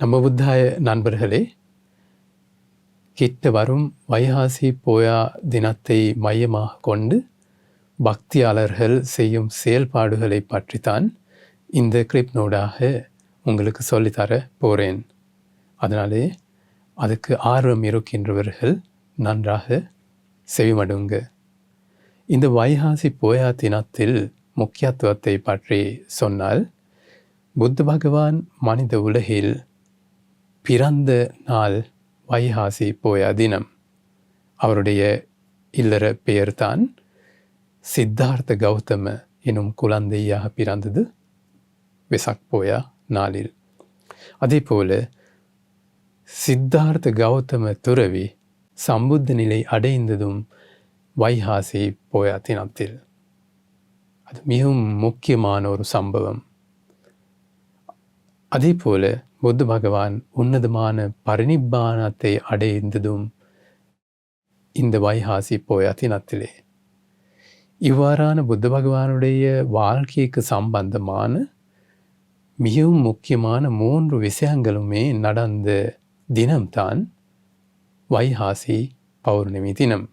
நம்ம புத்தாய நண்பர்களே, கிட்ட வரும் வைகாசி போயா தினத்தை மையமாக கொண்டு பக்தியாளர்கள் செய்யும் செயல்பாடுகளை பற்றித்தான் இந்த கிளிப்னோடாக உங்களுக்கு சொல்லித்தர போகிறேன். அதனாலே அதுக்கு ஆர்வம் இருக்கின்றவர்கள் நன்றாக செவிமடுங்க. இந்த வைகாசி போயா தினத்தில் முக்கியத்துவத்தை பற்றி சொன்னால், புத்த பகவான் மனித உலகில் பிறந்த நாள் வைகாசி போயா தினம். அவருடைய இல்லற பெயர்தான் சித்தார்த்த கௌதம எனும் குழந்தையாக பிறந்தது வெசாக் போயா நாளில். அதே போல சித்தார்த்த கௌதம துறவி சம்புத்த நிலை அடைந்ததும் வைகாசி போயா தினத்தில். அது மிகவும் முக்கியமான ஒரு சம்பவம். அதே போல புத்த பகவான் உன்னதமான பரிநிப்பானத்தை அடைந்ததும் இந்த வைகாசி போயா தினத்திலே. இவ்வாறான புத்த பகவானுடைய வாழ்க்கைக்கு சம்பந்தமான மிகவும் முக்கியமான 3 விஷயங்களுமே நடந்த தினம்தான் வைகாசி பௌர்ணமி தினம்.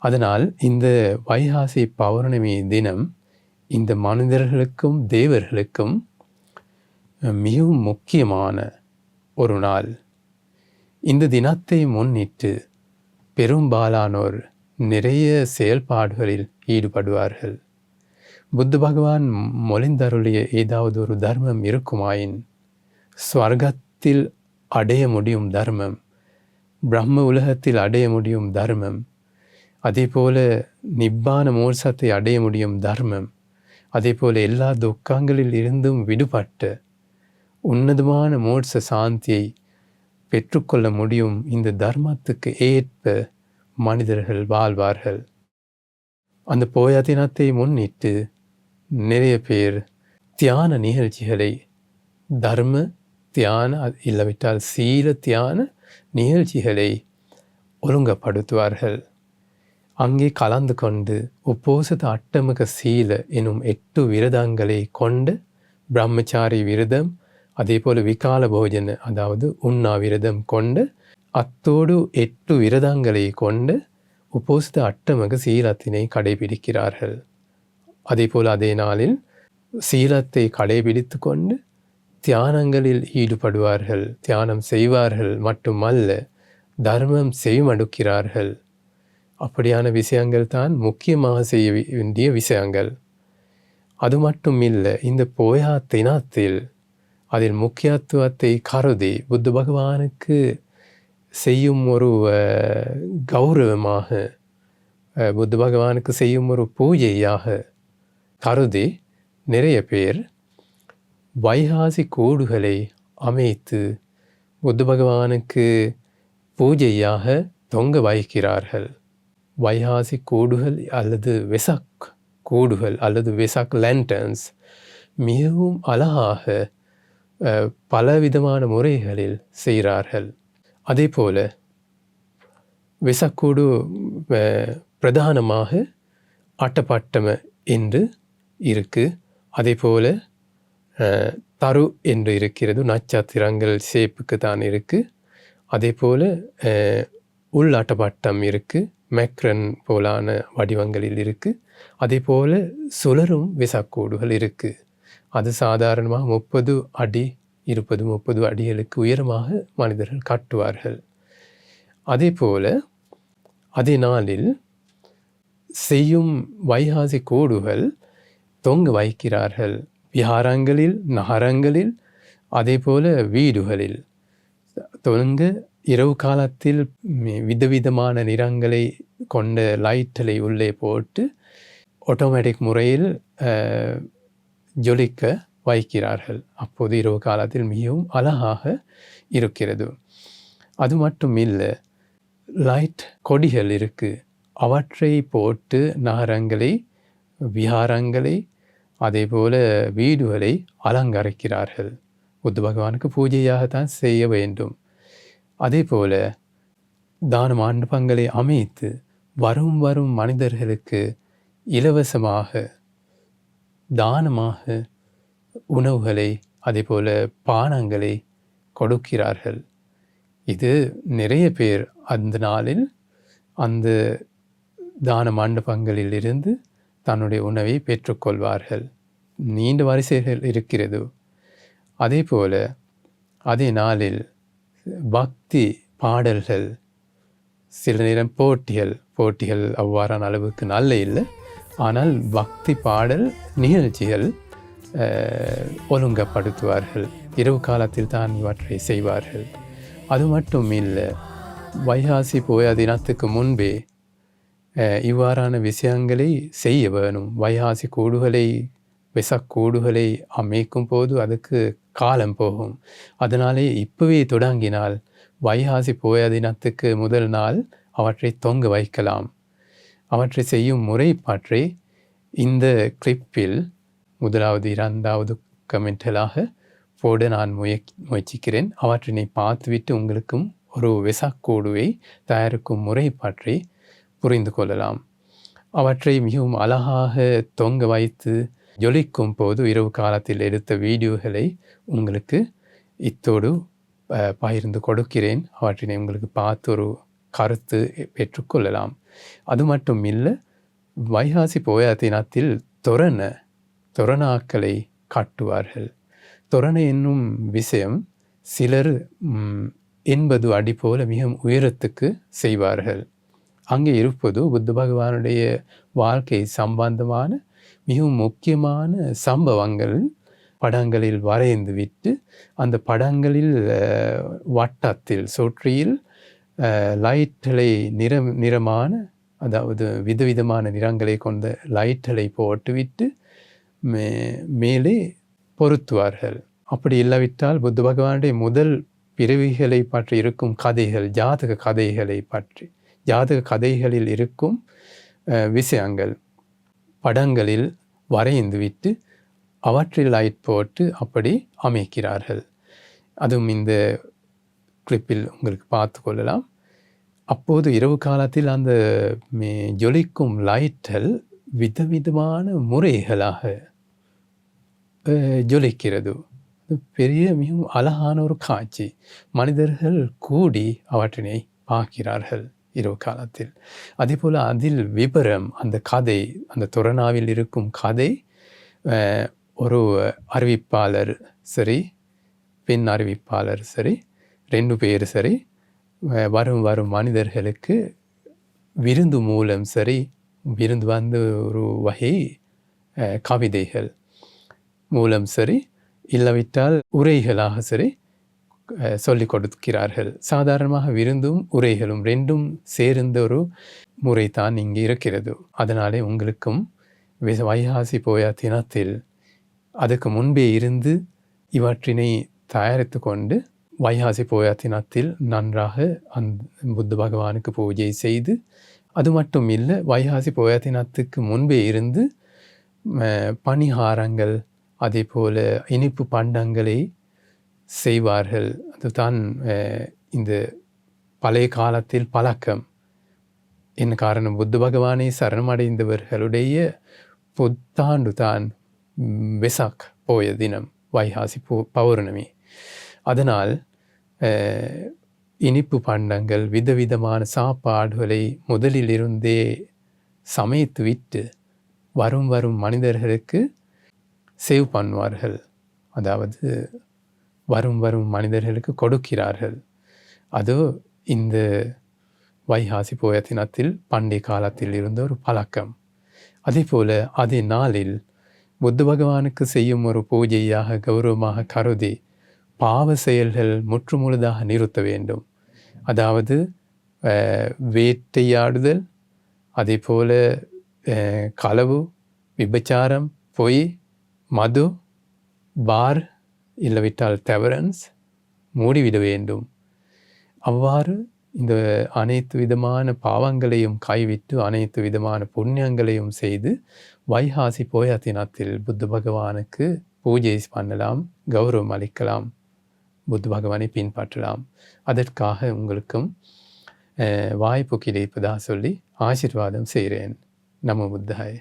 அதனால் இந்த வைகாசி பௌர்ணமி தினம் இந்த மனிதர்களுக்கும் தேவர்களுக்கும் மிகவும் முக்கியமான ஒரு நாள். இந்த தினத்தை முன்னிட்டு பெரும்பாலானோர் நிறைய செயல்பாடுகளில் ஈடுபடுவார்கள். புத்த பகவான் மொழிந்தருளிய ஏதாவது ஒரு தர்மம் இருக்குமாயின், ஸ்வர்க்கத்தில் அடைய முடியும் தர்மம், பிரம்ம உலகத்தில் அடைய முடியும் தர்மம், அதே போல நிப்பான மோட்சத்தை அடைய முடியும் தர்மம், அதே போல எல்லா துக்கங்களில் இருந்தும் விடுபட்டு உன்னதமான மோட்ச சாந்தியை பெற்றுக்கொள்ள முடியும். இந்த தர்மத்துக்கு ஏற்ப மனிதர்கள் வாழ்வார்கள். அந்த போயா தினத்தை முன்னிட்டு நிறைய பேர் தியான நிகழ்ச்சிகளை, தர்ம தியான இல்லாவிட்டால் சீல தியான நிகழ்ச்சிகளை ஒழுங்கப்படுத்துவார்கள். அங்கே கலந்து கொண்டு உப்போசத அட்டமக சீல எனும் 8 விரதங்களை கொண்டு பிரம்மச்சாரி விரதம், அதே போல் விகால போஜன அதாவது உண்ணா விரதம் கொண்டு, அத்தோடு 8 விரதங்களை கொண்டு உபோசித அட்டமக சீலத்தினை கடைபிடிக்கிறார்கள். அதே போல் அதே நாளில் சீலத்தை கடைபிடித்து கொண்டு தியானங்களில் ஈடுபடுவார்கள். தியானம் செய்வார்கள் மட்டுமல்ல, தர்மம் செய்மடுக்கிறார்கள். அப்படியான விஷயங்கள் தான் முக்கியமாக செய்ய வேண்டிய விஷயங்கள். அது மட்டும் இல்லை, இந்த போயா தினத்தில் அதில் முக்கியத்துவத்தை கருதி புத்த பகவானுக்கு செய்யும் ஒரு கௌரவமாக, புத்த பகவானுக்கு செய்யும் ஒரு பூஜையாக கருதி நிறைய பேர் வைகாசி கூடுகளை அமைத்து புத்த பகவானுக்கு பூஜையாக தொங்க வைக்கிறார்கள். வைகாசி கூடுகள் அல்லது வெசாக் கூடுகள் அல்லது வெசாக் லேண்டன்ஸ் மிகவும் அழகாக பலவிதமான முறைகளில் செய்கிறார்கள். அதே போல வெசாக்கூடு பிரதானமாக அட்டப்பட்டம என்று இருக்கு. அதே போல தரு என்று இருக்கிறது, நட்சத்திரங்கள் ஷேப்புக்கு தான் இருக்கு. அதே போல உள்ளாட்டப்பட்டம் இருக்கு, மேக்ரன் போலான வடிவங்களில் இருக்கு. அதே போல சுழரும் வெசாக்கூடுகள் இருக்கு. அது சாதாரணமாக 30 அடி 20-30 அடிகளுக்கு உயரமாக மனிதர்கள் கட்டுவார்கள். அதே போல அதே நாளில் செய்யும் வைகாசி கூடுகள் தொங்க வைக்கிறார்கள். விஹாரங்களில், நகரங்களில், அதே போல வீடுகளில் தொங்க இரவு காலத்தில் விதவிதமான நிறங்களை கொண்ட லைட்களை உள்ளே போட்டு ஆட்டோமேட்டிக் முறையில் ஜொலிக்க வைக்கிறார்கள். அப்போது இரவு காலத்தில் மிகவும் அழகாக இருக்கிறது. அது மட்டும் இல்லை, லைட் கொடிகள் இருக்கு. அவற்றை போட்டு நகரங்களை, விஹாரங்களை, அதே போல வீடுகளை அலங்கரிக்கிறார்கள். புத்த பகவானுக்கு பூஜையாகத்தான் செய்ய வேண்டும். அதே போல தான மண்டபங்களை அமைத்து வரும் மனிதர்களுக்கு இலவசமாக தானமாக உணவுகளை, அதே போல பானங்களை கொடுக்கிறார்கள். இது நிறைய பேர் அந்த நாளில் அந்த தான மண்டபங்களில் இருந்து தன்னுடைய உணவை பெற்றுக்கொள்வார்கள். நீண்ட வரிசைகள் இருக்கிறது. அதே போல அதே நாளில் பக்தி பாடல்கள், சில நேரம் போட்டிகள் அவ்வாறான அளவுக்கு நல்ல இல்லை, ஆனால் பக்தி பாடல் நிகழ்ச்சிகள் ஒழுங்கப்படுத்துவார்கள். இரவு காலத்தில் தான் இவற்றை செய்வார்கள். அது மட்டும் இல்லை, வைகாசி போய தினத்துக்கு முன்பே இவ்வாறான விஷயங்களை செய்ய வேணும். வைகாசி கூடுகளை விசக்கூடுகளை அமைக்கும் போது அதுக்கு காலம் போகும். அதனாலே இப்பவே தொடங்கினால் வைகாசி போய தினத்துக்கு முதல் நாள் அவற்றை தொங்க வைக்கலாம். அவற்றை செய்யும் முறை பற்றி இந்த கிளிப்பில் 1வது 2வது கமெண்டலாக போட நான் முயற்சிக்கிறேன். அவற்றினை பார்த்துவிட்டு உங்களுக்கும் ஒரு விசக்கூடுவை தயாரிக்கும் முறை பற்றி புரிந்து கொள்ளலாம். அவற்றை மிகவும் அழகாக தொங்க வைத்து ஜொலிக்கும் போது இரவு காலத்தில் எடுத்த வீடியோகளை உங்களுக்கு இத்தோடு பகிர்ந்து கொடுக்கிறேன். அவற்றினை உங்களுக்கு பார்த்து ஒரு கருத்து பெற்றுக்கொள்ளலாம். அது மட்டும் இல்லை, வைகாசி போய தினத்தில் தோரணாக்களை காட்டுவார்கள். தோரணை என்னும் விஷயம் சிலர் 80 அடி போல மிகவும் உயரத்துக்கு செய்வார்கள். அங்கே இருப்பது புத்த பகவானுடைய வாழ்க்கை சம்பந்தமான மிகவும் முக்கியமான சம்பவங்கள் படங்களில் வரைந்து விட்டு அந்த படங்களில் வட்டத்தில் சுற்றியில் லைட்களை நிறமான, அதாவது விதவிதமான நிறங்களை கொண்ட லைட்களை போட்டுவிட்டு மேலே பொருத்துவார்கள். அப்படி இல்லாவிட்டால் புத்த பகவானுடைய முதல் பிறவிகளை பற்றி இருக்கும் கதைகள், ஜாதக கதைகளில் இருக்கும் விஷயங்கள் படங்களில் வரைந்துவிட்டு அவற்றில் லைட் போட்டு அப்படி அமைக்கிறார்கள். அதுவும் இந்த கிளிப்பில் உங்களுக்கு பார்த்து கொள்ளலாம். அப்போது இரவு காலத்தில் அந்த ஜொலிக்கும் லைட்கள் விதவிதமான முறைகளாக ஜொலிக்கிறது. பெரிய மிகவும் அழகான ஒரு காட்சி. மனிதர்கள் கூடி அவற்றினை பார்க்கிறார்கள் இரவு காலத்தில். அதே போல் அதில் விபரம், அந்த கதை, அந்த தோரணாவில் இருக்கும் கதை, ஒரு அறிவிப்பாளர் சரி, பெண் அறிவிப்பாளர் சரி, 2 பேர் சரி, வரும் மனிதர்களுக்கு விருந்து மூலம் சரி, விருந்து வந்து ஒரு வகை கவிதைகள் மூலம் சரி, இல்லாவிட்டால் உரைகளாக சரி சொல்லிக் கொடுக்கிறார்கள். சாதாரணமாக விருந்தும் உரைகளும் 2ம் சேர்ந்த ஒரு முறை தான் இங்கே இருக்கிறது. அதனாலே உங்களுக்கும் வைகாசி போய தினத்தில் அதுக்கு முன்பே இருந்து இவற்றினை தயாரித்து கொண்டு வைகாசி போய தினத்தில் நன்றாக புத்த பகவானுக்கு பூஜை செய்து, அது மட்டும் இல்லை, வைகாசி போய தினத்துக்கு முன்பே இருந்து பணிகாரங்கள் அதே போல இனிப்பு பண்டங்களை செய்வார்கள். அதுதான் இந்த பழைய காலத்தில் பழக்கம். என்ன காரணம்? புத்த பகவானை சரணமடைந்தவர்களுடைய புத்தாண்டு தான் வெசாக் போய தினம், வைகாசி பௌர்ணமி. அதனால் இனிப்பு பண்டங்கள், விதவிதமான சாப்பாடுகளை முதலில் இருந்தே சமைத்து விட்டு வரும் மனிதர்களுக்கு சேவ் பண்ணுவார்கள். அதாவது வரும் மனிதர்களுக்கு கொடுக்கிறார்கள். அது இந்த வைகாசி போய தினத்தில் பண்டைய காலத்தில் இருந்த ஒரு பழக்கம். அதே போல அதே நாளில் புத்த பகவானுக்கு செய்யும் ஒரு பூஜையாக கௌரவமாக கருதி பாவ செயல்கள் முற்றுமுழுதாக நிறுத்த வேண்டும். அதாவது வேட்டையாடுதல், அதே போல களவு, விபச்சாரம், பொய், மது, பார் இல்லவிட்டால் டெவரன்ஸ் மூடிவிட வேண்டும். அவ்வாறு இந்த அனைத்து விதமான பாவங்களையும் கைவிட்டு அனைத்து விதமான புண்ணியங்களையும் செய்து வைகாசி போய தினத்தில் புத்த பகவானுக்கு பூஜை பண்ணலாம், கௌரவம் அளிக்கலாம், புத்த பகவானை பின்பற்றலாம். அதற்காக உங்களுக்கும் வாய்ப்பு கிடைப்பதாக சொல்லி ஆசீர்வாதம் செய்கிறேன். நமோ புத்தாய.